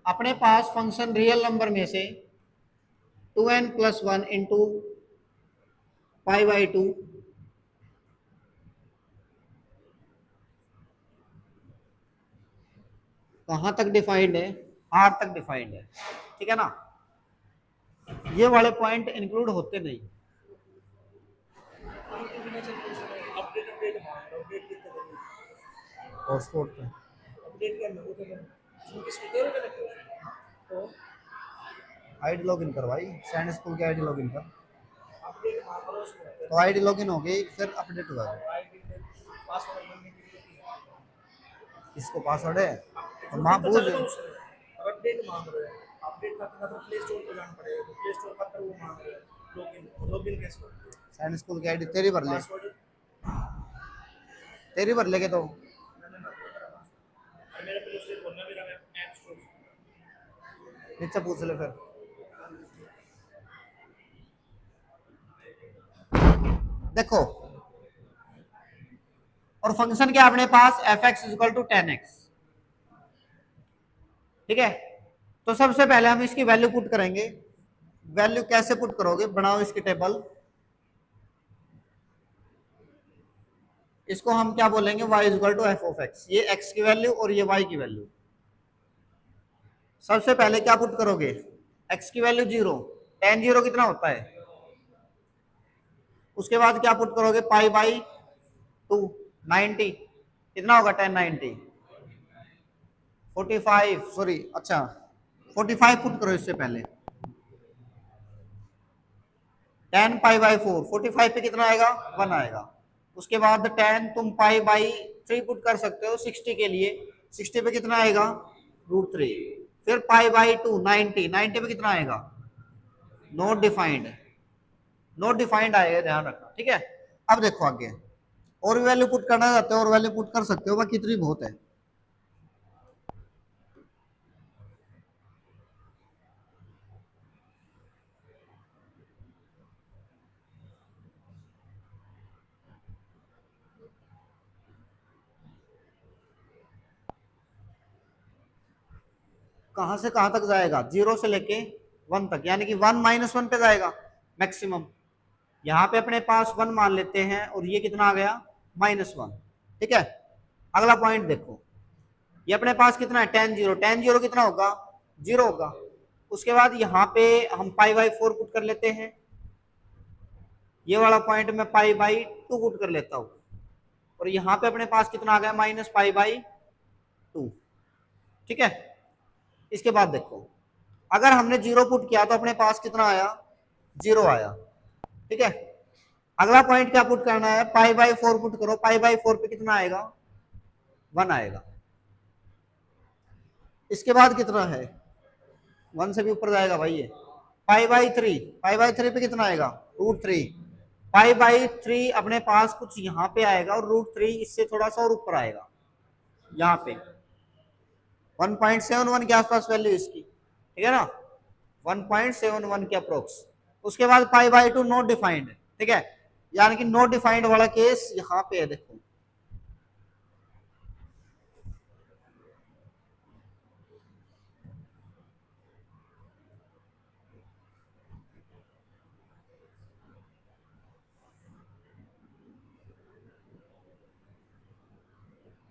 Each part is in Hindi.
अपने पास फंक्शन रियल नंबर में से 2n+1 इंटू पाई/2 कहाँ तक डिफाइंड है, आर तक डिफाइंड है, ठीक है ना। ये वाले पॉइंट इंक्लूड होते नहीं। हॉटस्पॉट पे अपडेट करना वो तो इसमें किसको करो कनेक्ट तो आईडी लॉगिन कर भाई, सैंड स्कूल की आईडी लॉगिन कर, अपडेट मांग रहा उसको तो आईडी लॉगिन हो गई, फिर अपडेट हुआ पासवर्ड बनने के लिए इसको पासवर्ड है तो मां पूछ अपडेट मांग रहे हैं, अपडेट करना तो प्ले स्टोर पे जाना पड़ेगा, तो प्ले स्टोर पर वो मांग रहे हैं लॉगिन कैसे करोगे, सैंड स्कूल की आईडी तेरी भर ले, तेरी भर लेके तो मेरा प्ले स्टोर बोलना, मेरा ऐप स्टोर नीचे पूछ ले फिर। देखो और फंक्शन क्या अपने पास f(x)=10x, ठीक है। तो सबसे पहले हम इसकी वैल्यू पुट करेंगे। वैल्यू कैसे पुट करोगे, बनाओ इसकी टेबल। इसको हम क्या बोलेंगे, y=f(x), ये x की वैल्यू और ये y की वैल्यू। सबसे पहले क्या पुट करोगे, x की वैल्यू 0, tan 0 कितना होता है। उसके बाद क्या पुट करोगे, पाई/2 90 कितना होगा, tan 90 45, सॉरी अच्छा 45 पुट करो इससे पहले, tan पाई/4 45 पे कितना आएगा, 1 आएगा। उसके बाद tan तुम पाई/3 पुट कर सकते हो 60 के लिए, 60 पे कितना आएगा, √3। फिर पाई/2 90 पे कितना आएगा, नॉट डिफाइंड, नॉट डिफाइंड आएगा, ध्यान रखना, ठीक है। अब देखो आगे और वैल्यू पुट करना चाहते हो और वैल्यू पुट कर सकते हो, बाकी कितनी बहुत है। कहां से कहां तक जाएगा, 0 से लेके 1 तक, यानी कि 1 - 1 पे जाएगा मैक्सिमम। यहाँ पे अपने पास 1 मान लेते हैं और ये कितना आ गया, -1, ठीक है। अगला पॉइंट देखो, ये अपने पास कितना है, tan 0 कितना होगा, 0 होगा। उसके बाद यहाँ पे हम पाई/4 पुट कर लेते हैं, ये वाला पॉइंट में पाई/2 पुट कर लेता हूँ, और यहाँ पे अपने पास कितना आ गया, -पाई/2, ठीक है। इसके बाद देखो, अगर हमने 0 पुट किया तो अपने पास कितना आया, 0 आया, ठीक है। अगला पॉइंट क्या पुट करना है, पाई/4 पुट करो, पाई/4 पे कितना आएगा, 1 आएगा। इसके बाद कितना है, 1 से भी ऊपर जाएगा भाई ये, पाई/3 पे कितना आएगा, √3। पाई/3 अपने पास कुछ यहाँ पे आएगा और √3 इससे थोड़ा सा और ऊपर आएगा, यहाँ पे 1.71 के आसपास वैल्यू इसकी, ठीक है ना, 1.71 के अप्रोक्स। उसके बाद पाई/2 नॉट डिफाइंड, ठीक है, यानी कि नॉट डिफाइंड वाला केस यहाँ पे है, देखो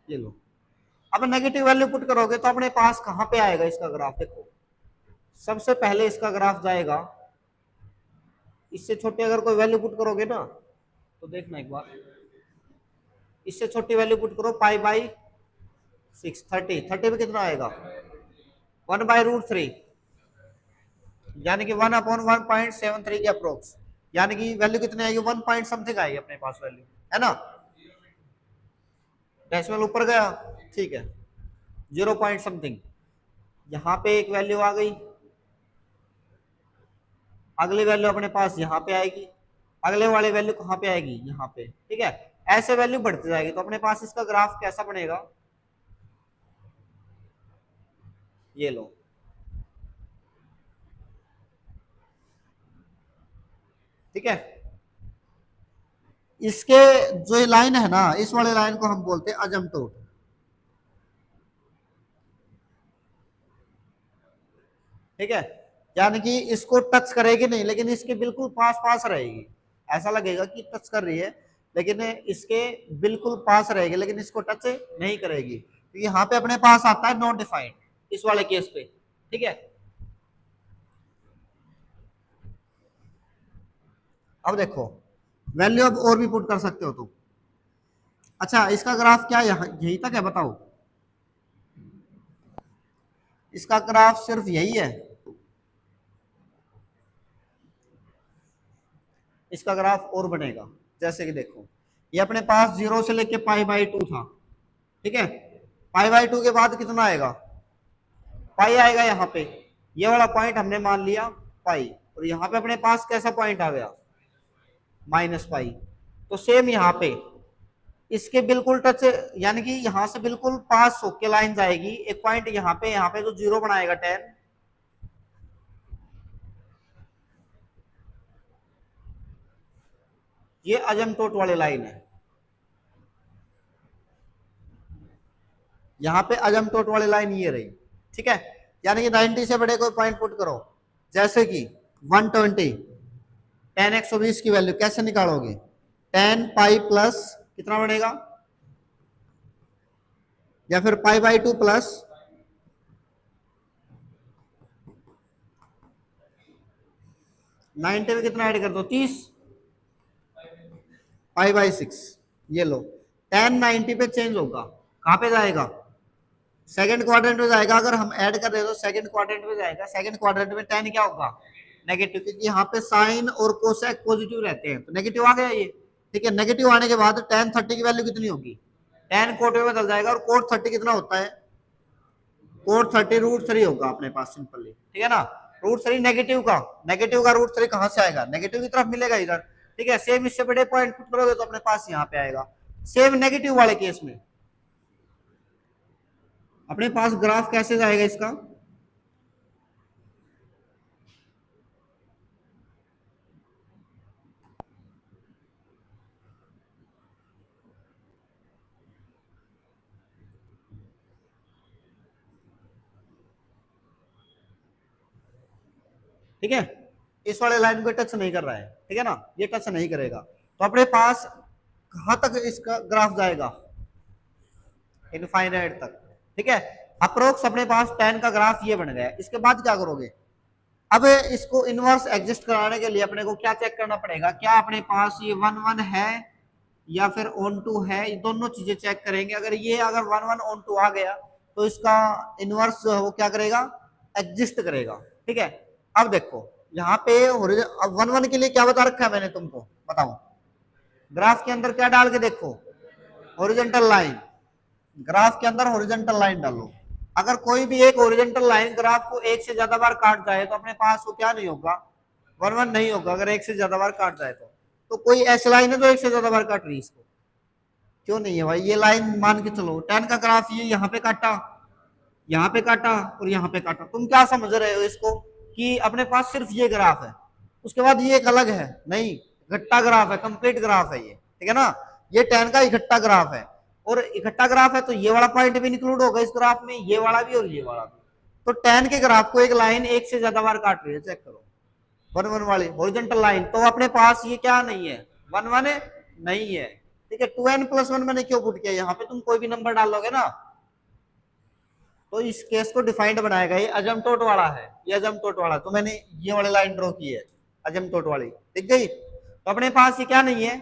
ये लो। अब नेगेटिव वैल्यू पुट करोगे तो अपने पास कहां पे आएगा इसका ग्राफ, देखो सबसे पहले इसका ग्राफ जाएगा, इससे छोटे अगर कोई वैल्यू पुट करोगे ना तो देखना एक बार, इससे छोटी वैल्यू पुट करो, पाई/6 30 पे कितना आएगा, 1/√3, यानी कि 1/1.73 के अप्रोक्स, यानी कि वैल्यू कितनी आएगी, 1 पॉइंट समथिंग आएगी अपने पास वैल्यू, है ना। डेसिमल ऊपर गया, ठीक है, 0 पॉइंट समथिंग, यहाँ पे एक वैल्यू आ गई, अगली वैल्यू अपने पास यहाँ पे आएगी, अगले वाले वैल्यू कहाँ पे आएगी, यहाँ पे, ठीक है। ऐसे वैल्यू बढ़ती जाएगी, तो अपने पास इसका ग्राफ कैसा बनेगा, ये लो, ठीक है। इसके जो लाइन है ना, इस वाले लाइन को हम बोलते हैं अजमटोट, ठीक है, यानी कि इसको टच करेगी नहीं, लेकिन इसके बिल्कुल पास पास रहेगी। ऐसा लगेगा कि टच कर रही है, लेकिन इसके बिल्कुल पास रहेगी, लेकिन इसको टच नहीं करेगी। तो यहाँ पे अपने पास आता है नॉट डिफाइंड इस वाले केस पे। ठीक है, अब देखो वैल्यू अब और भी पुट कर सकते हो तुम। अच्छा, इसका ग्राफ क्या यही तक है बताओ? इसका ग्राफ सिर्फ यही है? इसका ग्राफ और बनेगा। जैसे कि देखो, ये अपने पास 0 से लेके π/2 था। ठीक है, π/2 के बाद कितना आएगा? पाई आएगा यहाँ पे। ये वाला पॉइंट हमने मान लिया पाई, और यहाँ पे अपने पास कैसा पॉइंट आ गया? -पाई। तो सेम यहाँ पे इसके बिल्कुल टच, यानी कि यहाँ से बिल्कुल पास होके लाइन जाएगी। एक पॉइंट यहाँ पे जो 0 बनाएगा 10, ये अजमटोट वाली लाइन है। यहाँ पे अजमटोट वाली लाइन ये रही। ठीक है, यानी कि 90 से बड़े कोई पॉइंट पुट करो, जैसे कि 120। tan 120 की वैल्यू कैसे निकालोगे? tan पाई प्लस कितना बनेगा, या फिर π/2 प्लस 90 में कितना ऐड कर दो? 30 π/6। ये लो, tan 90 पे चेंज होगा, कहाँ पे जाएगा? सेकंड क्वाड्रेंट में जाएगा। अगर हम ऐड कर रहे तो सेकंड क्वाड्रेंट में जाएगा। सेकंड क्वाड्रेंट में tan क्या होगा? नेगेटिव, क्योंकि यहाँ पे साइन और कोसेक पॉजिटिव रहते हैं, तो नेगेटिव आ गया ये। ठीक है, नेगेटिव आने के बाद tan 30 की वैल्यू कितनी होगी? tan कोट में बदल जाएगा, और कोट 30 कितना होता है? कोट 30 √3 होगा अपने पास सिंपली। ठीक है ना, √3 नेगेटिव का √3 कहां से आएगा? नेगेटिव की तरफ मिलेगा इधर। ठीक है, सेम इससे बड़े पॉइंट पुट करोगे तो अपने पास यहाँ पे आएगा। सेम नेगेटिव वाले केस में अपने पास ग्राफ कैसे जाएगा इसका? ठीक है, इस वाले लाइन को टच नहीं कर रहा है। ठीक है ना, ये टच नहीं करेगा, तो अपने पास कहां तक इसका ग्राफ जाएगा? इनफाइनाइट तक। ठीक है, अप्रोक्स अपने पास tan का ग्राफ ये बन गया। इसके बाद क्या करोगे? अब इसको इनवर्स एग्जिस्ट कराने के लिए अपने को क्या चेक करना पड़ेगा? क्या अपने पास ये 1 1 है या फिर ऑन टू है? ये दोनों चीजें चेक करेंगे। अगर 1 1 ऑन टू आ गया तो इसका इनवर्स जो है वो क्या करेगा? एग्जिस्ट करेगा। ठीक है, अब देखो यहाँ पे 1 1 के लिए क्या बता रखा है मैंने तुमको, बताओ। ग्राफ के अंदर क्या डाल के देखो? Horizontal line. ग्राफ के अंदर हॉरिजॉन्टल लाइन डालो। अगर कोई भी एक हॉरिजॉन्टल लाइन ग्राफ को एक से ज्यादा बार काट जाए तो अपने पास वो क्या नहीं होगा? 1 1 नहीं होगा। अगर एक से ज्यादा बार काट जाए तो कोई ऐसी लाइन है जो एक से ज्यादा बार काट रही है इसको? क्यों नहीं है भाई? ये लाइन मान के चलो, tan का ग्राफ ये यहाँ पे काटा, यहाँ पे काटा और यहाँ पे काटा। तुम क्या समझ रहे हो इसको कि अपने पास सिर्फ ये ग्राफ है, उसके बाद ये एक अलग है? नहीं, इकट्ठा ग्राफ है, कंप्लीट ग्राफ है ये। ठीक है ना, ये tan का इकट्ठा ग्राफ है, और इकट्ठा ग्राफ है तो ये वाला पॉइंट भी इंक्लूड होगा इस ग्राफ में, ये वाला भी और ये वाला भी। तो tan के ग्राफ को एक लाइन एक से ज्यादा बार काट रही है, चेक करो। 1 1 वाली हॉरिजॉन्टल लाइन, तो अपने पास ये क्या नहीं है? 1 1 नहीं है। ठीक है, 2n + 1 मैंने क्यों पुट किया? यहाँ पे तुम कोई भी नंबर डालोगे ना तो इस केस को डिफाइंड बनाएगा। ये अजमटोट वाला है, ये अजमटोट वाला, तो मैंने ये वाली लाइन ड्रॉ की है अजमटोट वाली, दिख गई? तो अपने पास ये क्या नहीं है?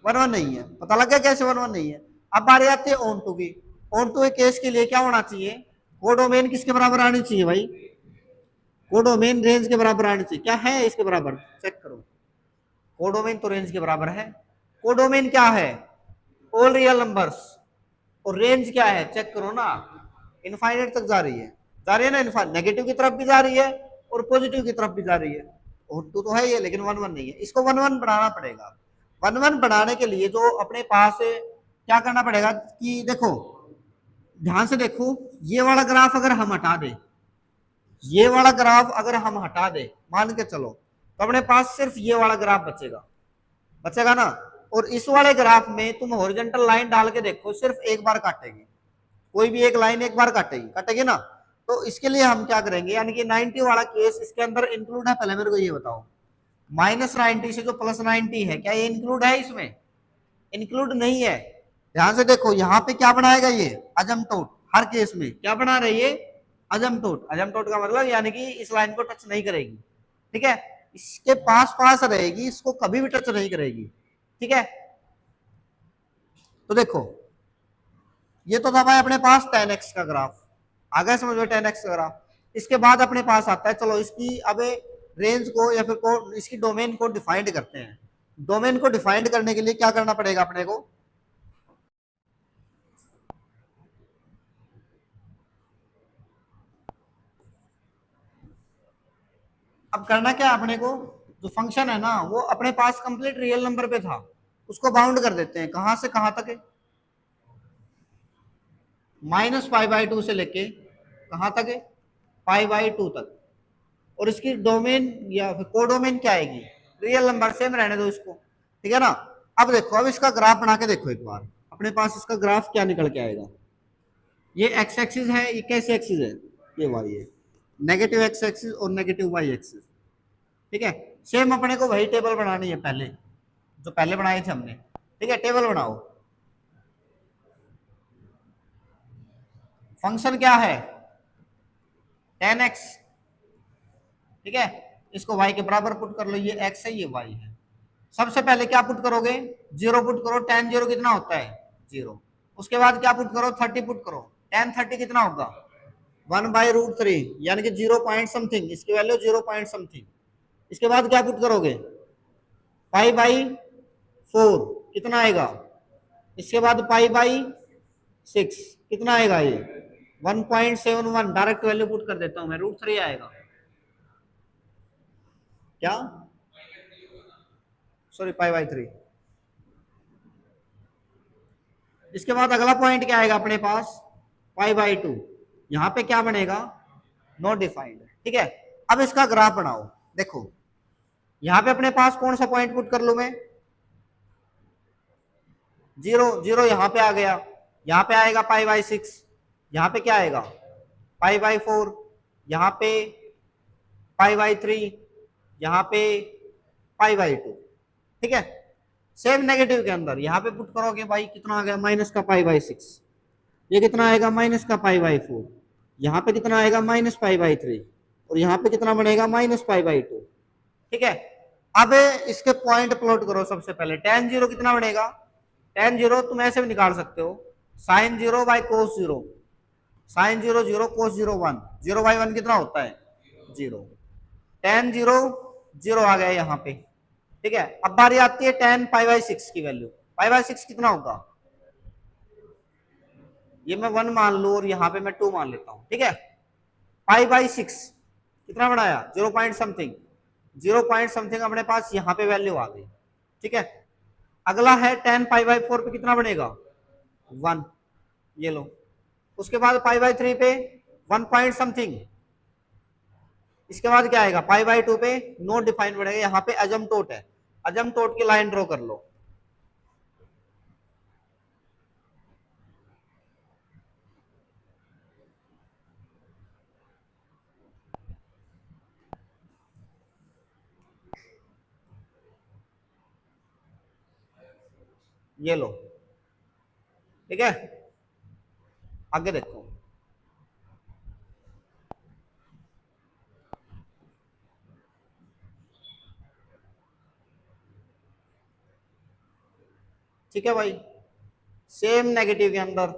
1 1 नहीं है। पता लग गया कैसे 1 1 नहीं है? अब बारी आती है ऑन टू की। ऑन टू केस के लिए क्या होना चाहिए? कोडोमेन किसके बराबर आनी चाहिए भाई? कोडोमेन रेंज के बराबर आनी चाहिए। क्या है इसके बराबर? चेक करो, कोडोमेन तो रेंज के बराबर है। कोडोमेन क्या है? All real numbers. और रेंज क्या है? चेक करो ना, इनफाइनाइट तक जा रही है, ना? इनफाइनाइट नेगेटिव की तरफ भी जा रही है और पॉजिटिव की तरफ भी जा रही है। ऑन टू तो है ये, लेकिन 1 1 नहीं है। इसको 1 1 बनाना पड़ेगा। 1 1 बनाने के लिए जो अपने पास क्या करना पड़ेगा कि देखो, ध्यान से देखो, ये वाला ग्राफ अगर हम हटा दे, ये वाला ग्राफ अगर हम हटा दे, मान के चलो, तो अपने पास सिर्फ ये वाला ग्राफ बचेगा ना। और इस वाले ग्राफ में तुम हॉरिजॉन्टल लाइन डाल के देखो, सिर्फ एक बार काटेगी। कोई भी एक लाइन एक बार काटेगी ना। तो इसके लिए हम क्या करेंगे, यानी कि 90 वाला केस इसके अंदर इंक्लूड है, पहले मेरे को ये बताओ, -90 से जो +90 है, क्या ये इंक्लूड है इसमें? इंक्लूड नहीं है। ध्यान से देखो, यहाँ पे क्या बनाएगा ये, अजमटोट। हर केस में क्या बना रही है, अजमटोट। अजमटोट का मतलब यानी कि इस लाइन को टच नहीं करेगी, ठीक है, इसके पास पास रहेगी, इसको कभी भी टच नहीं करेगी, ठीक है। तो देखो, ये तो था भाई अपने पास 10x का ग्राफ, आ गया समझ में, 10x का ग्राफ। इसके बाद अपने पास आता है, चलो इसकी अब रेंज को या फिर को इसकी डोमेन को डिफाइंड करते हैं। डोमेन को डिफाइंड करने के लिए क्या करना पड़ेगा अपने को, अब करना क्या अपने को, जो फंक्शन है ना वो अपने पास कंप्लीट रियल नंबर पे था, उसको बाउंड कर देते हैं, कहां से कहां तक है, -π/2 से लेके कहां तक है, π/2 तक। और इसकी डोमेन या फिर कोडोमेन क्या आएगी, रियल नंबर, सेम रहने दो इसको, ठीक है ना। अब देखो, अब इसका ग्राफ बना के देखो एक बार, अपने पास इसका ग्राफ क्या निकल के आएगा। ये एक्स एक्सिस है, ये कैसे एक्सिस है, ये वाई है, नेगेटिव एक्स एक्सिस और नेगेटिव वाई एक्सिस, ठीक है। सेम अपने को वही टेबल बनानी है पहले, जो पहले बनाए थे हमने, ठीक है। टेबल बनाओ, फंक्शन क्या है 10x, ठीक है, इसको y के बराबर पुट कर लो, ये x है ये y है। सबसे पहले क्या पुट करोगे, 0 पुट करो, tan 0 कितना होता है 0। उसके बाद क्या पुट करो, 30 पुट करो, tan 30 कितना होगा 1/√3, यानी कि 0 पॉइंट समथिंग, इसकी वैल्यू 0 पॉइंट समथिंग। इसके बाद क्या पुट करोगे, π/4 कितना आएगा, इसके बाद π/6 कितना आएगा, ये 1.71, डायरेक्ट वैल्यू पुट कर देता हूं मैं, √3 आएगा, क्या, सॉरी π/3। इसके बाद अगला पॉइंट क्या आएगा अपने पास, π/2, यहां पे क्या बनेगा, नॉट डिफाइंड, ठीक है। अब इसका ग्राफ बनाओ, देखो यहां पे अपने पास कौन सा पॉइंट पुट कर लू मैं, 0 0 यहां पे आ गया, यहां पे आएगा π/6, यहां पे क्या आएगा π/4, यहां पे π/3, यहां पे π/2, ठीक है। सेम नेगेटिव के अंदर यहां पे पुट करोगे भाई, कितना आ गया माइनस का π/6, ये कितना आएगा माइनस का π/4, यहाँ पे कितना आएगा -π/3, और यहाँ पे कितना बनेगा -π/2, ठीक है। अब इसके पॉइंट प्लॉट करो, सबसे पहले tan 0 कितना बनेगा, tan 0 तुम ऐसे भी निकाल सकते हो, sin 0/cos 0, sin 0 0, cos 0 1, 0/1 कितना होता है 0, tan 0 0 आ गया यहाँ पे, ठीक है। अब बारी आती है tan π/6 की वैल्यू, π/6 कितना होगा, ये मैं 1 मान लू और यहाँ पे मैं 2 मान लेता हूं, ठीक है। π/6 कितना बनाया 0 पॉइंट समथिंग, 0 पॉइंट समथिंग अपने पास यहाँ पे वैल्यू आ गई, ठीक है। अगला है tan π/4 पे कितना बनेगा 1, ये लो। उसके बाद π/3 पे 1 पॉइंट समथिंग, इसके बाद क्या आएगा π/2 पे नॉट डिफाइंड बनेगा, यहाँ पे अजमटोट है, अजमटोट की लाइन ड्रॉ कर लो, ये लो, ठीक है। आगे देखो, ठीक है भाई, सेम नेगेटिव के अंदर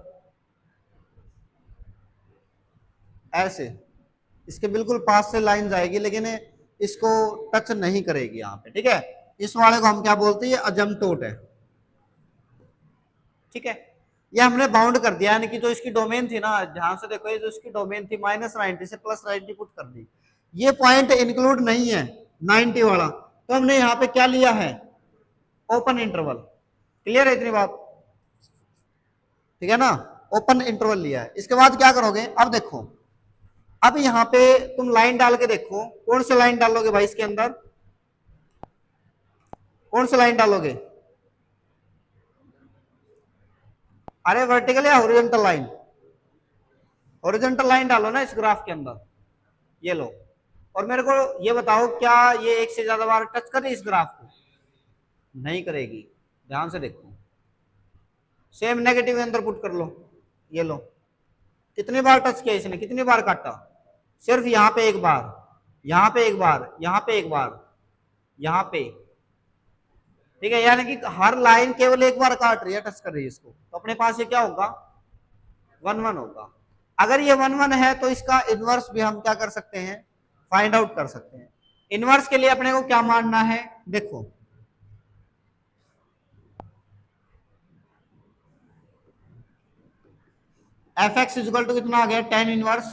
ऐसे इसके बिल्कुल पास से लाइन जाएगी, लेकिन इसको टच नहीं करेगी यहाँ पे, ठीक है। इस वाले को हम क्या बोलते हैं, ये अजमटोट है, ठीक है। ये हमने बाउंड कर दिया, यानी कि जो इसकी डोमेन थी ना, ध्यान से देखो, ये जो इसकी डोमेन थी -90 से +90 पुट कर दी, ये पॉइंट इंक्लूड नहीं है 90 वाला, तो हमने यहाँ पे क्या लिया है, ओपन इंटरवल। क्लियर है इतनी बात, ठीक है ना, ओपन इंटरवल लिया है। इसके बाद क्या करोगे, अब देखो, अब यहाँ पे तुम लाइन डाल के देखो, कौन सी लाइन डालोगे भाई इसके अंदर, कौन सी लाइन डालोगे, अरे वर्टिकल या हॉरिजॉन्टल लाइन, हॉरिजॉन्टल लाइन डालो ना इस ग्राफ के अंदर, ये लो, और मेरे को ये बताओ क्या ये एक से ज्यादा बार टच करे इस ग्राफ को? नहीं करेगी, ध्यान से देखो। सेम नेगेटिव अंदर पुट कर लो, ये लो, कितनी बार टच किया इसने, कितनी बार काटा? सिर्फ यहाँ पे एक बार, यहाँ पे एक बार, यहाँ पे एक बार, यहाँ पे, ठीक है, यानी कि हर लाइन केवल एक बार काट रही है, टच कर रही है इसको, तो अपने पास ये क्या होगा, 1 1 होगा। अगर ये 1 1 है तो इसका इनवर्स भी हम क्या कर सकते हैं, फाइंड आउट कर सकते हैं। इनवर्स के लिए अपने को क्या मानना है, देखो एफ एक्स इजिकल टू कितना आ गया, टेन इनवर्स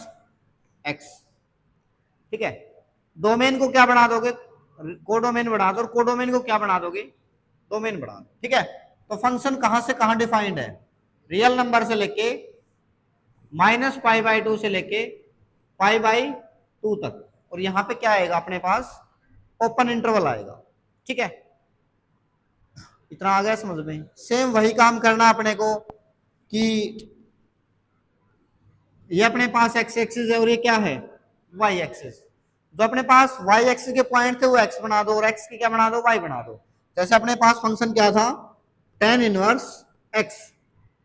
एक्स, ठीक है। डोमेन को क्या बना दोगे, कोडोमेन बढ़ा दो, और कोडोमेन को क्या बना दोगे, डोमेन बढ़ा दो, ठीक है। तो फंक्शन कहां से कहां डिफाइंड है, रियल नंबर से लेके -π/2 से लेके π/2 तक, और यहां पे क्या आएगा अपने पास, ओपन इंटरवल आएगा, ठीक है। इतना आ गया समझ में? सेम वही काम करना अपने को कि ये अपने पास एक्स एक्सिस है और ये क्या है, वाई एक्सिस। जो अपने पास वाई एक्सिस के पॉइंट थे वो एक्स बना दो, और एक्स की क्या बना दो, वाई बना दो। जैसे अपने पास फंक्शन क्या था, टेन इनवर्स एक्स,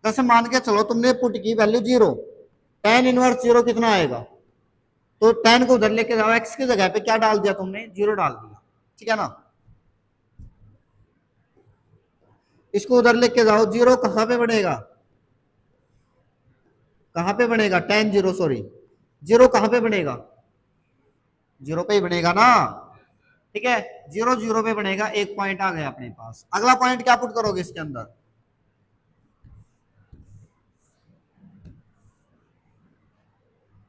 जैसे मान के चलो तुमने पुट की वैल्यू 0, टेन इनवर्स 0 कितना आएगा, तो टेन को उधर लेके जाओ, एक्स की जगह पे क्या डाल दिया तुमने, 0 डाल दिया, ठीक है ना। इसको उधर लेके जाओ, 0 कहां पे बनेगा, कहां पे बनेगा, टेन 0 सॉरी, 0 कहां पे बनेगा, 0 पे ही बनेगा ना, ठीक है। 0 0 पे बनेगा, एक पॉइंट आ गया अपने पास। अगला पॉइंट क्या पुट करोगे इसके अंदर,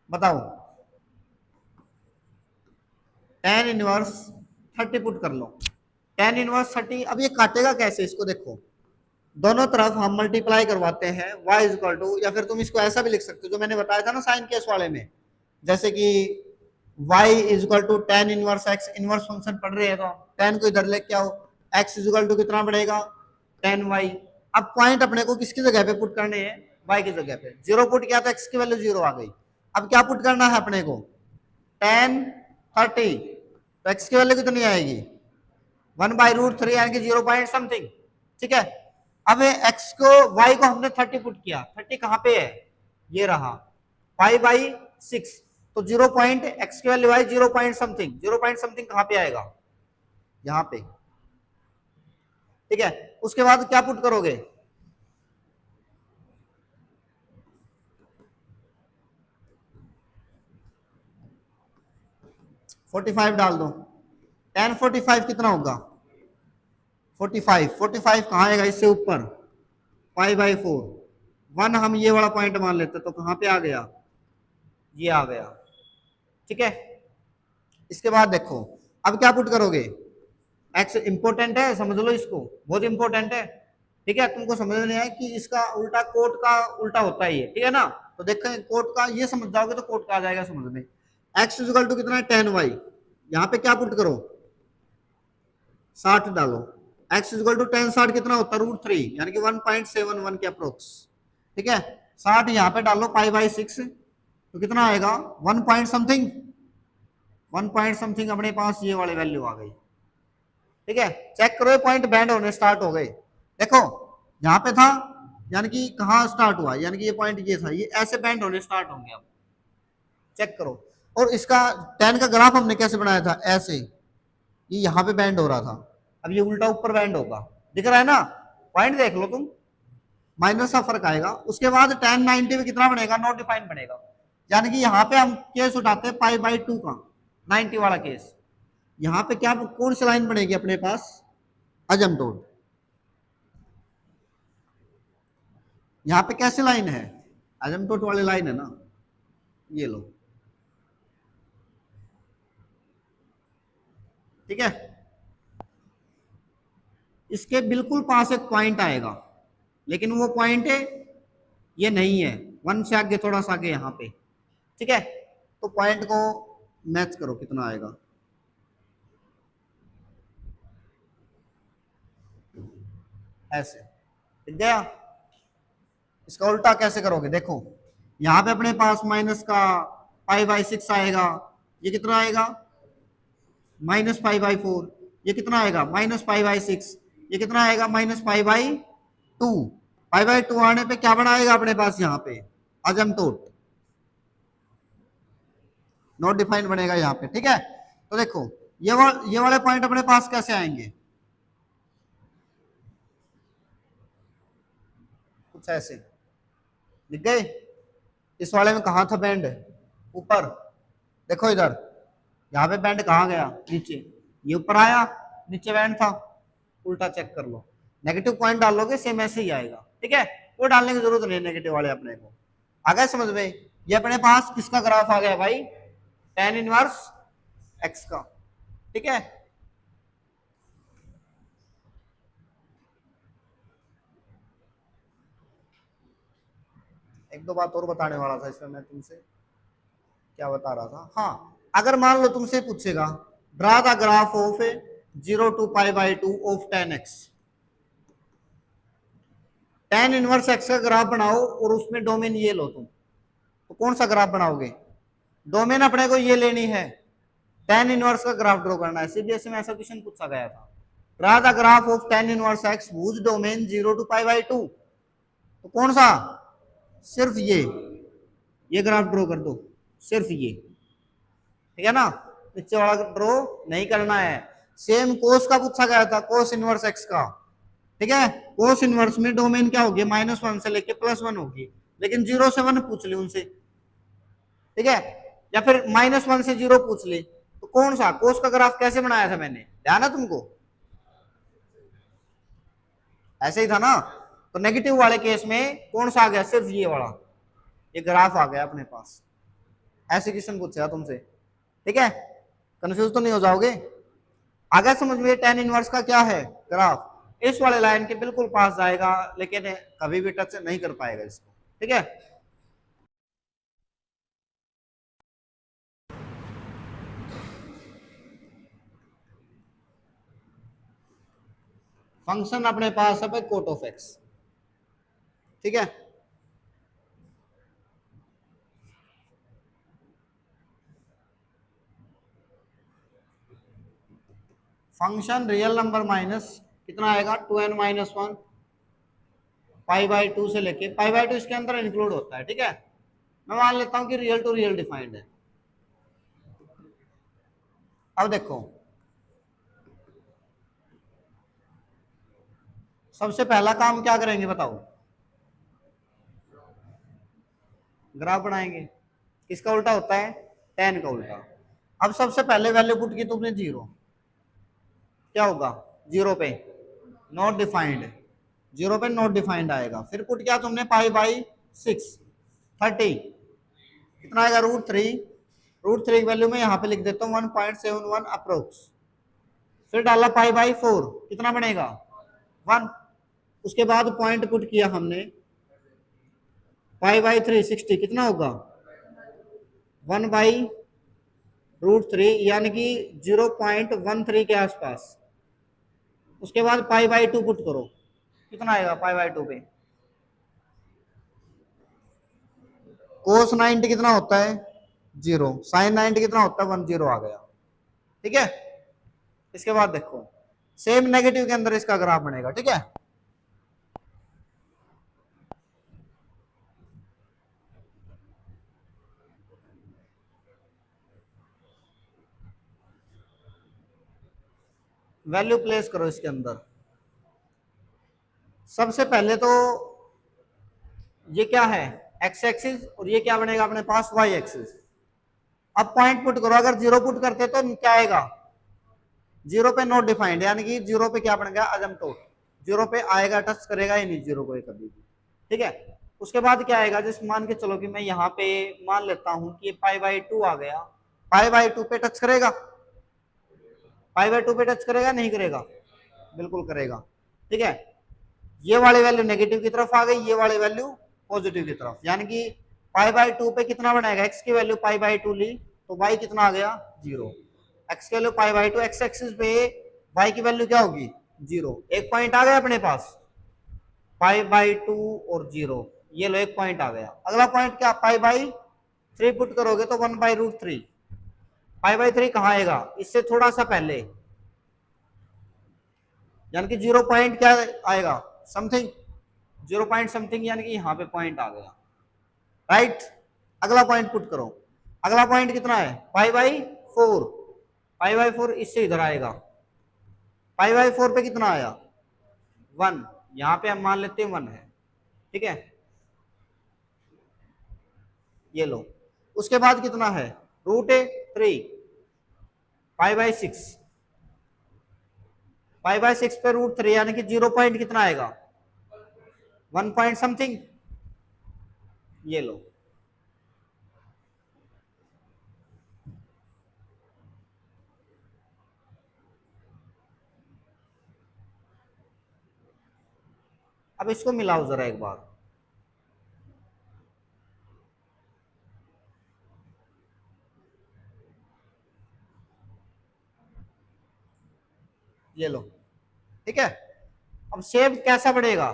बताओ, टेन इनवर्स 30 पुट कर लो, टेन इनवर्स 30। अब ये काटेगा कैसे, इसको देखो, दोनों तरफ हम मल्टीप्लाई करवाते हैं y इक्वल टू, या फिर तुम इसको ऐसा भी लिख सकते हो जो मैंने बताया था ना साइन केस वाले में, जैसे कि y equal to ten inverse x, inverse function पढ़ रहे हैं तो टेन को इधर लेके आओ, x इक्वल टू कितना बढ़ेगा, टेन y। अब पॉइंट अपने को किसकी जगह पे पुट करने हैं, y की जगह पे, 0 पुट किया तो x की वैल्यू 0 आ गई। अब क्या पुट करना है अपने को, टेन 30, तो x की वैल्यू कितनी आएगी, 1/√3 यानी कि 0 पॉइंट समथिंग, ठीक है। अब x को y को हमने 30 पुट किया, 30 कहां पे है, ये रहा, π/6, तो 0 पॉइंट x की वैल्यू आई 0 पॉइंट समथिंग, 0 पॉइंट समथिंग कहां पे आएगा, यहां पे, ठीक है। उसके बाद क्या पुट करोगे, फोर्टी फाइव डाल दो, टेन 45 कितना होगा, 45 कहाँ आएगा, इससे ऊपर π/4, 1 हम ये वाला पॉइंट मान लेते तो कहां पे आ गया, ये आ गया, ठीक है। इसके बाद देखो अब क्या पुट करोगे, एक्स इंपोर्टेंट है, समझ लो इसको, बहुत इंपोर्टेंट है, ठीक है। तुमको समझ में नहीं आया कि इसका उल्टा कोट का उल्टा होता है ये, ठीक है ना, तो देखें कोट का ये समझ जाओगे तो कोट का आ जाएगा समझ में। एक्स इक्वल टू कितना है, टेन वाई, यहाँ पे क्या पुट करो, 60 डालो, एक्स इक्वल टू टेन 60 कितना होता है, √3 यानी कि 1.71 के अप्रोक्स, ठीक है। 60 यहाँ पे डालो π/6, तो कितना आएगा, 1 पॉइंट समथिंग, 1 पॉइंट समथिंग अपने पास ये वाली वैल्यू आ गई, ठीक है। चेक करो पॉइंट बैंड होने स्टार्ट हो गए, देखो यहाँ पे था, यानी कि कहाँ स्टार्ट हुआ, यानी कि ये पॉइंट ये था, ये ऐसे बैंड होने स्टार्ट होंगे, अब चेक करो। और इसका 10 का ग्राफ हमने कैसे बनाया था, ऐसे, ये यहाँ पे बैंड हो रहा था, अब ये उल्टा ऊपर बैंड होगा, दिख रहा है ना, पॉइंट देख लो तुम, माइनस का फर्क आएगा। उसके बाद 1090 में कितना बनेगा, नॉट डिफाइंड बनेगा, यानी कि यहाँ पे हम केस उठाते हैं π/2 का, 90 वाला केस, यहाँ पे क्या कौन सी लाइन बनेगी अपने पास, अजमटोट, यहाँ पे कैसे लाइन है, अजमटोट वाली लाइन है ना, ये लो, ठीक है। इसके बिल्कुल पास एक पॉइंट आएगा, लेकिन वो पॉइंट ये नहीं है, 1 से आगे थोड़ा सा आगे यहाँ पे, ठीक है। तो पॉइंट को मैच करो कितना आएगा, ऐसे दिख गया। इसका उल्टा कैसे करोगे, देखो यहाँ पे अपने पास माइनस का पाई बाई 6 आएगा, ये कितना आएगा माइनस पाई बाई 4, ये कितना आएगा माइनस पाई बाई 6, ये कितना आएगा minus pi by 2। Pi by 2 आने पे क्या बनाएगा अपने पास यहाँ पे अजमटोट, नॉट डिफाइंड बनेगा यहाँ पे, ठीक है। तो देखो ये वाले पॉइंट अपने पास कैसे आएंगे, कुछ ऐसे दिख गए। इस वाले में कहा था बैंड ऊपर, देखो इधर यहाँ पे बैंड कहाँ गया नीचे, ये ऊपर आया, नीचे बैंड था, उल्टा चेक कर लो, नेगेटिव पॉइंट डालोगे सेम ऐसे ही आएगा, ठीक है। वो डालने की जरूरत नहीं नेगेटिव वाले अपने को, आ गया समझ में। ये अपने पास किसका ग्राफ आ गया भाई, tan इनवर्स x का, ठीक है। एक दो बात और बताने वाला था इसमें मैं तुमसे, क्या बता रहा था, हाँ अगर मान लो तुमसे पूछेगा draw the graph of 0 to pi by 2 of tan x, tan inverse x का ग्राफ बनाओ और उसमें डोमेन ये लो तुम, तो कौन सा ग्राफ बनाओगे, डोमेन अपने को ये लेनी है, tan इनवर्स का ग्राफ ड्रॉ करना है, सीबीएसई में ऐसा क्वेश्चन पूछा गया था, draw the graph of tan inverse x whose domain 0 to pi by 2, तो कौन सा, सिर्फ ये ग्राफ ड्रॉ कर दो, सिर्फ ये, ठीक है ना, नीचे वाला ड्रॉ नहीं करना है। सेम कोस का पूछा गया था, कोस इनवर्स एक्स का, ठीक है, कोस इनवर्स में डोमेन क्या होगी -1 से लेके +1 होगी, लेकिन 0 से 1 पूछ ली उनसे, ठीक है, या फिर -1 से 0 पूछ ली, तो कौन सा कोस का ग्राफ कैसे बनाया था मैंने, ध्यान है तुमको, ऐसे ही था ना। तो नेगेटिव वाले केस में कौन सा आ गया, सिर्फ ये वाला, ये ग्राफ आ गया अपने पास, ऐसे क्वेश्चन पूछेगा तुमसे, ठीक है, कंफ्यूज तो नहीं हो जाओगे। आगे समझ में tan इनवर्स का क्या है ग्राफ, इस वाले लाइन के बिल्कुल पास जाएगा, लेकिन कभी भी टच नहीं कर पाएगा इसको, ठीक है। फंक्शन अपने पास है कोट ऑफ एक्स, ठीक है, फंक्शन रियल नंबर माइनस कितना आएगा 2n-1 पाई बाई 2 से लेके पाई बाई 2 इसके अंदर इंक्लूड होता है, ठीक है। मैं मान लेता हूं कि रियल टू रियल डिफाइंड है। अब देखो सबसे पहला काम क्या करेंगे बताओ, ग्राफ बनाएंगे, किसका उल्टा होता है, tan का उल्टा। अब सबसे पहले वैल्यू पुट की तुमने 0, क्या होगा 0 पे नॉट डिफाइंड, 0 पे नॉट डिफाइंड आएगा, फिर पुट किया तुमने पाई बाई 6 30, कितना आएगा √3 की वैल्यू में यहाँ पे लिख देता हूँ 1.71 अप्रोक्स, फिर डाला पाई बाई 4 कितना बनेगा 1, उसके बाद पॉइंट पुट किया हमने पाई बाई 3 60 कितना होगा 1/√3 यानी कि 0.13 के आसपास, उसके बाद पाई बाई 2 पुट करो, कितना आएगा पाई बाई 2 पे, कोस 90 कितना होता है 0, साइन 90 कितना होता है 1, 0 आ गया, ठीक है। इसके बाद देखो सेम नेगेटिव के अंदर इसका ग्राफ बनेगा, ठीक है। वैल्यू प्लेस करो इसके अंदर, सबसे पहले तो ये क्या है एक्स एक्सिस और ये क्या बनेगा अपने पास वाई एक्सिस। अब पॉइंट पुट करो, अगर 0 पुट करते तो क्या आएगा 0 पे नॉट डिफाइंड, यानी कि 0 पे क्या बन गया अजमटोट, 0 पे आएगा टच करेगा ही नहीं 0 को कभी भी, ठीक है। उसके बाद क्या आएगा, जैसे मान के चलो कि मैं यहाँ पे मान लेता हूँ कि पाई बाई 2 आ गया, पाई बाई 2 पे टच करेगा, पाई बाई 2 पे टच करेगा नहीं करेगा, बिल्कुल करेगा, ठीक है। ये वाली वैल्यू नेगेटिव की तरफ आ गई, ये वाली वैल्यू पॉजिटिव की तरफ, यानी कि पाई बाई 2 पे कितना बनाएगा, एक्स की वैल्यू पाई बाई 2 ली तो वाई कितना आ गया 0, एक्स की value pi by 2, x axis पे वाई की वैल्यू क्या होगी 0, एक पॉइंट आ गया अपने पास पाई बाई 2 और 0, ये लो एक पॉइंट आ गया। अगला पॉइंट क्या, पाई बाई 3 पुट करोगे तो 1/√3। पाई बाई 3 कहाँ आएगा, इससे थोड़ा सा पहले, यानी कि 0 पॉइंट क्या आएगा, समथिंग 0 पॉइंट समथिंग, यानी कि यहाँ पे पॉइंट आ गया, राइट। अगला पॉइंट पुट करो। अगला पॉइंट कितना है, पाई बाई 4। पाई बाई 4 इससे इधर आएगा। पाई बाई 4 पे कितना आया, 1। यहाँ पे हम मान लेते हैं 1 है, ठीक है। ये लो, उसके बाद कितना है, √3। पाई बाई 6, पाई बाई 6 पे √3, यानी कि 0 पॉइंट कितना आएगा, 1 पॉइंट समथिंग। ये लो, अब इसको मिलाओ जरा एक बार। ये लो, ठीक है। अब शेप कैसा बढ़ेगा,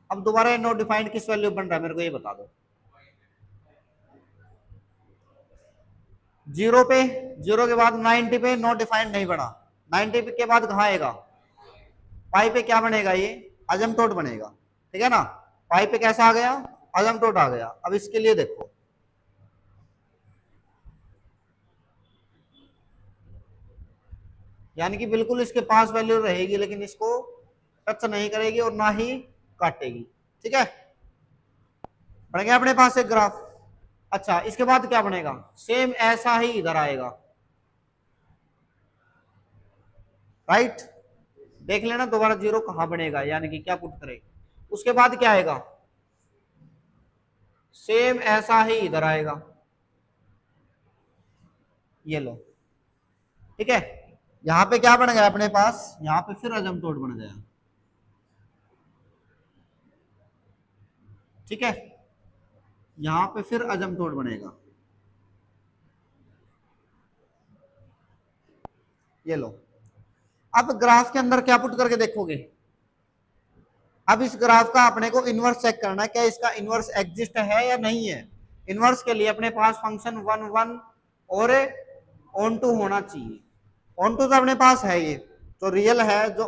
अब दोबारा ये नॉट डिफाइंड किस वैल्यू बन रहा है, मेरे को ये बता दो। 0 पे, 0 के बाद 90 पे नॉट डिफाइंड नहीं बना, 90 के बाद कहाँ आएगा, पाई पे क्या बनेगा, ये अजमटोट बनेगा, ठीक है ना। पाई पे कैसा आ गया, अजमटोट आ गया। अब इसके लिए देखो, यानी कि बिल्कुल इसके पास वैल्यू रहेगी, लेकिन इसको टच नहीं करेगी और ना ही काटेगी, ठीक है। बन गया अपने पास एक ग्राफ। अच्छा, इसके बाद क्या बनेगा, सेम ऐसा ही इधर आएगा, राइट। देख लेना दोबारा 0 कहां बनेगा, यानी कि क्या पुट करे। उसके बाद क्या आएगा, सेम ऐसा ही इधर आएगा। ये लो, ठीक है। यहां पे क्या बन गया अपने पास, यहां पे फिर अजमतोड़ बन गया, ठीक है। यहां पे फिर अजमतोड़ बनेगा। ये लो, अब ग्राफ के अंदर क्या पुट करके देखोगे, अब इस ग्राफ का अपने को इनवर्स चेक करना है, क्या इसका इनवर्स एग्जिस्ट है या नहीं है। इनवर्स के लिए अपने पास फंक्शन 1 1 और ऑन टू होना चाहिए। ऑन टू तो अपने पास है, ये तो रियल है, जो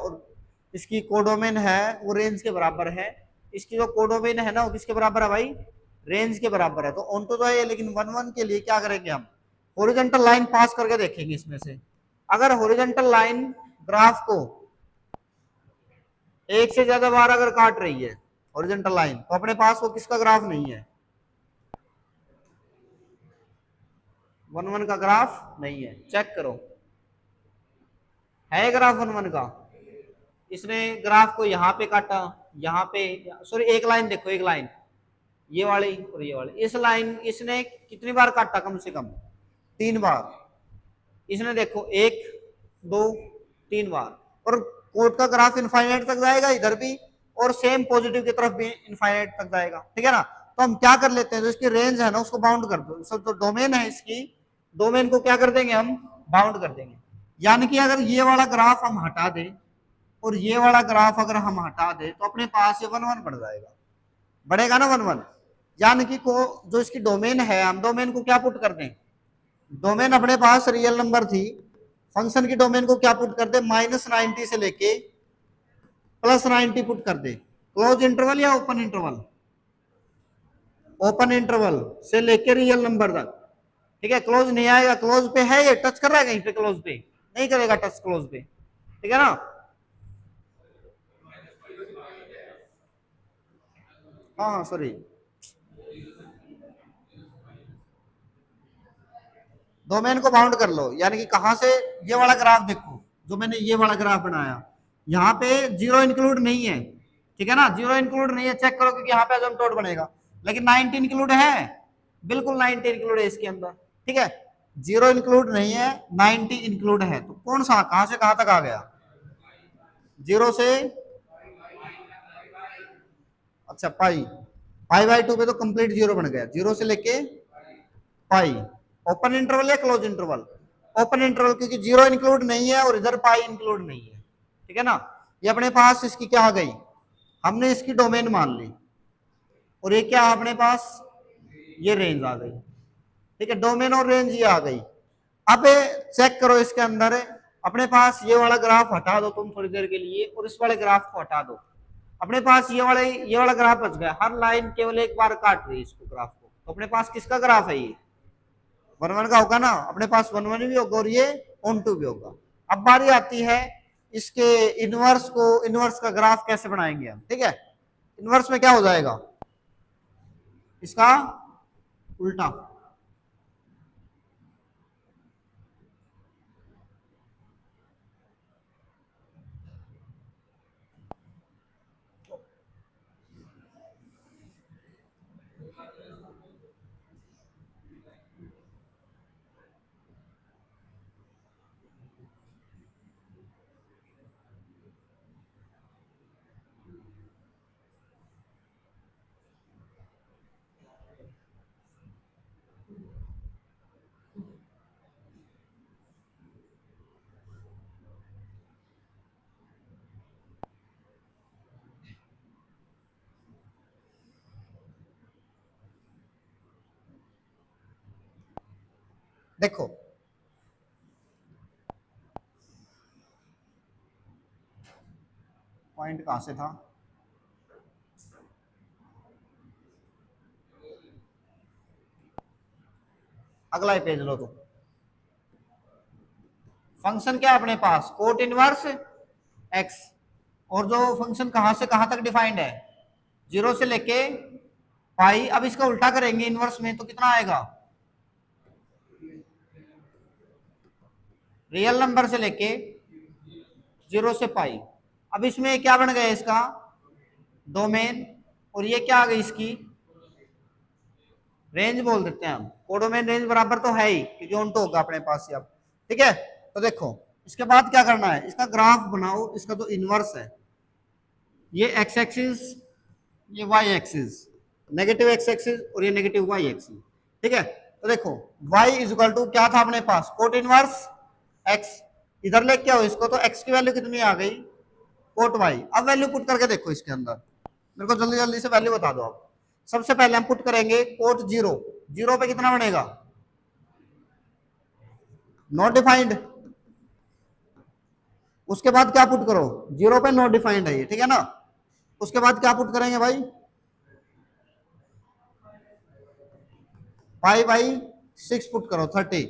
इसकी कोडोमेन है वो रेंज के बराबर है। इसकी जो कोडोमेन है ना वो किसके बराबर है भाई, रेंज के बराबर है। तो ऑन टू तो है, लेकिन 1 1 के लिए क्या करेंगे हम, हॉरिजॉन्टल लाइन पास करके देखेंगे इसमें से। अगर हॉरिजॉन्टल लाइन ग्राफ को एक से ज्यादा बार अगर काट रही है हॉरिजॉन्टल लाइन, तो अपने पास वो किसका ग्राफ नहीं है, 1 1 का ग्राफ नहीं है। चेक करो, है ग्राफ 1 1 का। इसने ग्राफ को यहाँ पे काटा, यहाँ पे, सॉरी एक लाइन देखो, एक लाइन ये वाली और ये वाली, इस लाइन इसने कितनी बार काटा, कम से कम 3 बार। इसने देखो 1 2 3 बार। और कोड का ग्राफ इनफाइनाइट तक जाएगा इधर भी, और सेम पॉजिटिव की तरफ भी इनफाइनाइट तक जाएगा, ठीक है ना। तो हम क्या कर लेते हैं, जो इसकी रेंज है ना उसको बाउंड कर दो, सब तो डोमेन है इसकी, डोमेन को क्या कर देंगे हम, बाउंड कर देंगे। यानी कि अगर ये वाला ग्राफ हम हटा दें और ये वाला ग्राफ अगर हम हटा दें, तो अपने पास ये 1 1 बढ़ जाएगा, बढ़ेगा ना 1 1। यानी कि को जो इसकी डोमेन है, हम डोमेन को क्या पुट कर दें, डोमेन अपने पास रियल नंबर थी, फंक्शन की डोमेन को क्या पुट कर दे, -90 से लेके +90 पुट कर दे। क्लोज इंटरवल या ओपन इंटरवल, ओपन इंटरवल से लेके रियल नंबर तक, ठीक है। क्लोज नहीं आएगा, क्लोज पे है, ये टच कर रहा है कहीं पे, क्लोज पे नहीं करेगा टच, क्लोज पे, ठीक है ना। हाँ हाँ सॉरी, डोमेन को बाउंड कर लो, यानी कि कहां से, ये वाला ग्राफ देखो, जो मैंने ये वाला ग्राफ बनाया, यहाँ पे 0 इंक्लूड नहीं है, ठीक है ना, 0 इंक्लूड नहीं है, चेक करो, क्योंकि यहाँ पे अजमटोट बनेगा। लेकिन 90 इंक्लूड है, बिल्कुल 90 इंक्लूड है इसके अंदर, ठीक है। 0 इंक्लूड नहीं है, 90 इंक्लूड है, तो कौन सा कहां से कहां तक आ गया, 0 से, अच्छा पाई, पाई/2 पे तो कंप्लीट 0 बन गया, 0 से लेके पाई। ओपन इंटरवल या क्लोज इंटरवल, ओपन इंटरवल, क्योंकि 0 इंक्लूड नहीं है और इधर पाई इंक्लूड नहीं है, ठीक है ना। ये अपने पास इसकी क्या आ गई, हमने इसकी डोमेन मान ली, और ये क्या अपने पास, ये रेंज आ गई। ठीक है, डोमेन और रेंज ये आ गई। अब चेक करो इसके अंदर अपने पास ये वाला ग्राफ हटा दो तुम थोड़ी देर के लिए, और इस वाले ग्राफ को हटा दो। अपने पास ये वाला ग्राफ बच गया, हर लाइन केवल एक बार काट रही है इसको ग्राफ को, तो अपने पास किसका ग्राफ है, ये 1 1 का होगा ना, अपने पास 1 1 भी होगा और ये ऑन 2 भी होगा। अब बारी आती है इसके इनवर्स को, इनवर्स का ग्राफ कैसे बनाएंगे हम। ठीक है, इनवर्स में क्या हो जाएगा, इसका उल्टा। देखो पॉइंट कहां से था, अगला ही पेज लो तो। फंक्शन क्या है अपने पास, कोट इनवर्स एक्स, और जो फंक्शन कहां से कहां तक डिफाइंड है, 0 से लेके पाई। अब इसका उल्टा करेंगे इनवर्स में तो कितना आएगा, रियल नंबर से लेके 0 से पाई। अब इसमें क्या बन गया इसका डोमेन, और ये क्या आ गई इसकी रेंज बोल देते हैं हम। कोडोमेन रेंज बराबर तो है ही, क्योंकि ऑन तो होगा अपने पास अब। ठीक है, तो देखो इसके बाद क्या करना है, इसका ग्राफ बनाओ, इसका जो इनवर्स है, ये एक्स एक्सिस, ये Y axis, negative X axis और ये नेगेटिव वाई एक्सिस। ठीक है, तो देखो y इज इक्वल टू क्या था अपने पास, कोट इनवर्स x, इधर ले क्या हो इसको, तो x की वैल्यू कितनी आ गई, कोट y। अब वैल्यू पुट करके देखो इसके अंदर, मेरे को जल्दी जल्दी से वैल्यू बता दो आप। सबसे पहले हम पुट करेंगे कोट 0, 0 पे कितना बनेगा, नॉट डिफाइंड। उसके बाद क्या पुट करो, 0 पे नॉट डिफाइंड है ये, ठीक है ना। उसके बाद क्या पुट करेंगे भाई, पाई बाई 6 पुट करो, 30,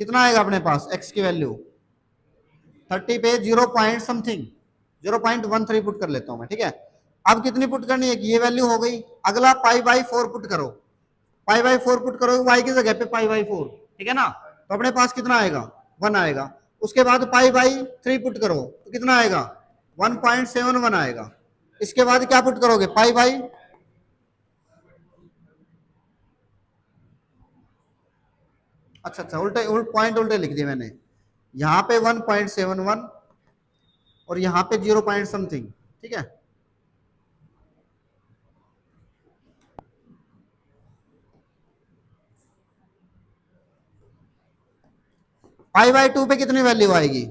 कितना आएगा अपने पास x की वैल्यू, 30 पे 0 पॉइंट समथिंग, 0.13 पुट कर लेता हूं मैं। ठीक है, अब कितनी पुट करनी है, कि ये वैल्यू हो गई। अगला पाई बाई 4 पुट करो, पाई बाई 4 पुट करो y की जगह पे पाई बाई 4, ठीक है ना, तो अपने पास कितना आएगा, 1 आएगा। उसके बाद पाई बाई 3 पुट करो तो कितना आएगा, 1.71 आएगा। इसके बाद क्या पुट करोगे, पाई बाई, अच्छा उल्टे पॉइंट उल्टे लिख दिए मैंने, यहाँ पे 1.71 और यहाँ पे 0 पॉइंट समथिंग। ठीक है, पाई बाई 2 पे कितनी वैल्यू आएगी,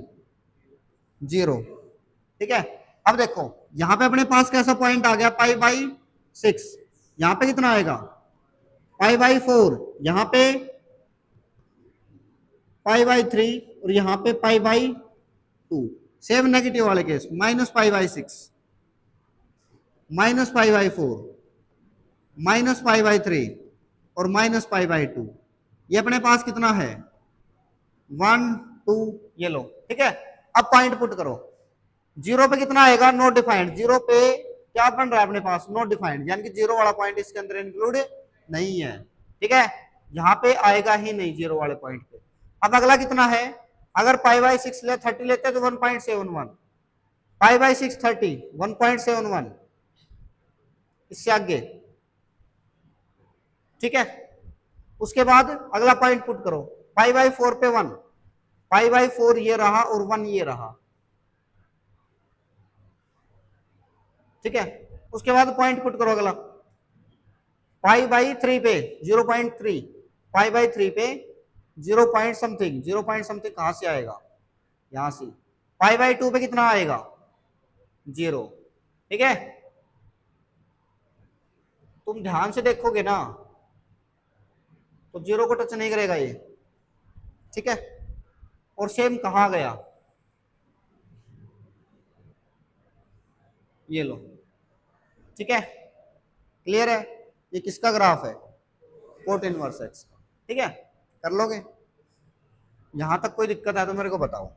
0। ठीक है, अब देखो यहाँ पे अपने पास कैसा पॉइंट आ गया, पाई बाई 6, यहाँ पे कितना आएगा, पाई बाई 4, यहाँ पे पाई बाई 3 और यहाँ पे पाई बाई 2। सेम नेगेटिव वाले case, minus pi by 6, minus pi by 4, minus pi by 3 और माइनस पाई बाई 2। ये अपने पास कितना है, 1 2, ये लो। ठीक है, अब पॉइंट पुट करो, 0 पे कितना आएगा, नॉट डिफाइंड। 0 पे क्या बन रहा है अपने पास, नॉट डिफाइंड, यानी कि 0 वाला पॉइंट इसके अंदर इंक्लूड नहीं है। ठीक है, यहाँ पे आएगा ही नहीं 0 वाले पॉइंट पे। अब अगला कितना है, अगर पाई बाई 6 ले 30 लेते हैं तो 1.71, पाई बाई 6 30, 1.71, इससे आगे। ठीक है, उसके बाद अगला पॉइंट पुट करो, पाई बाई 4 पे 1, पाई बाई 4 ये रहा और 1 ये रहा। ठीक है, उसके बाद पॉइंट पुट करो अगला, पाई बाई 3 पे 0.3, पाई बाई 3 पे 0 पॉइंट समथिंग, 0 पॉइंट समथिंग कहां से आएगा, यहां से। पाई बाई 2 पे कितना आएगा, 0। ठीक है, तुम ध्यान से देखोगे ना तो 0 को टच नहीं करेगा ये। ठीक है, और सेम कहाँ गया, ये लो। ठीक है, क्लियर है, ये किसका ग्राफ है, कोट इनवर्स एक्स का। ठीक है, कर लोगे, यहां तक कोई दिक्कत है तो मेरे को बताओ।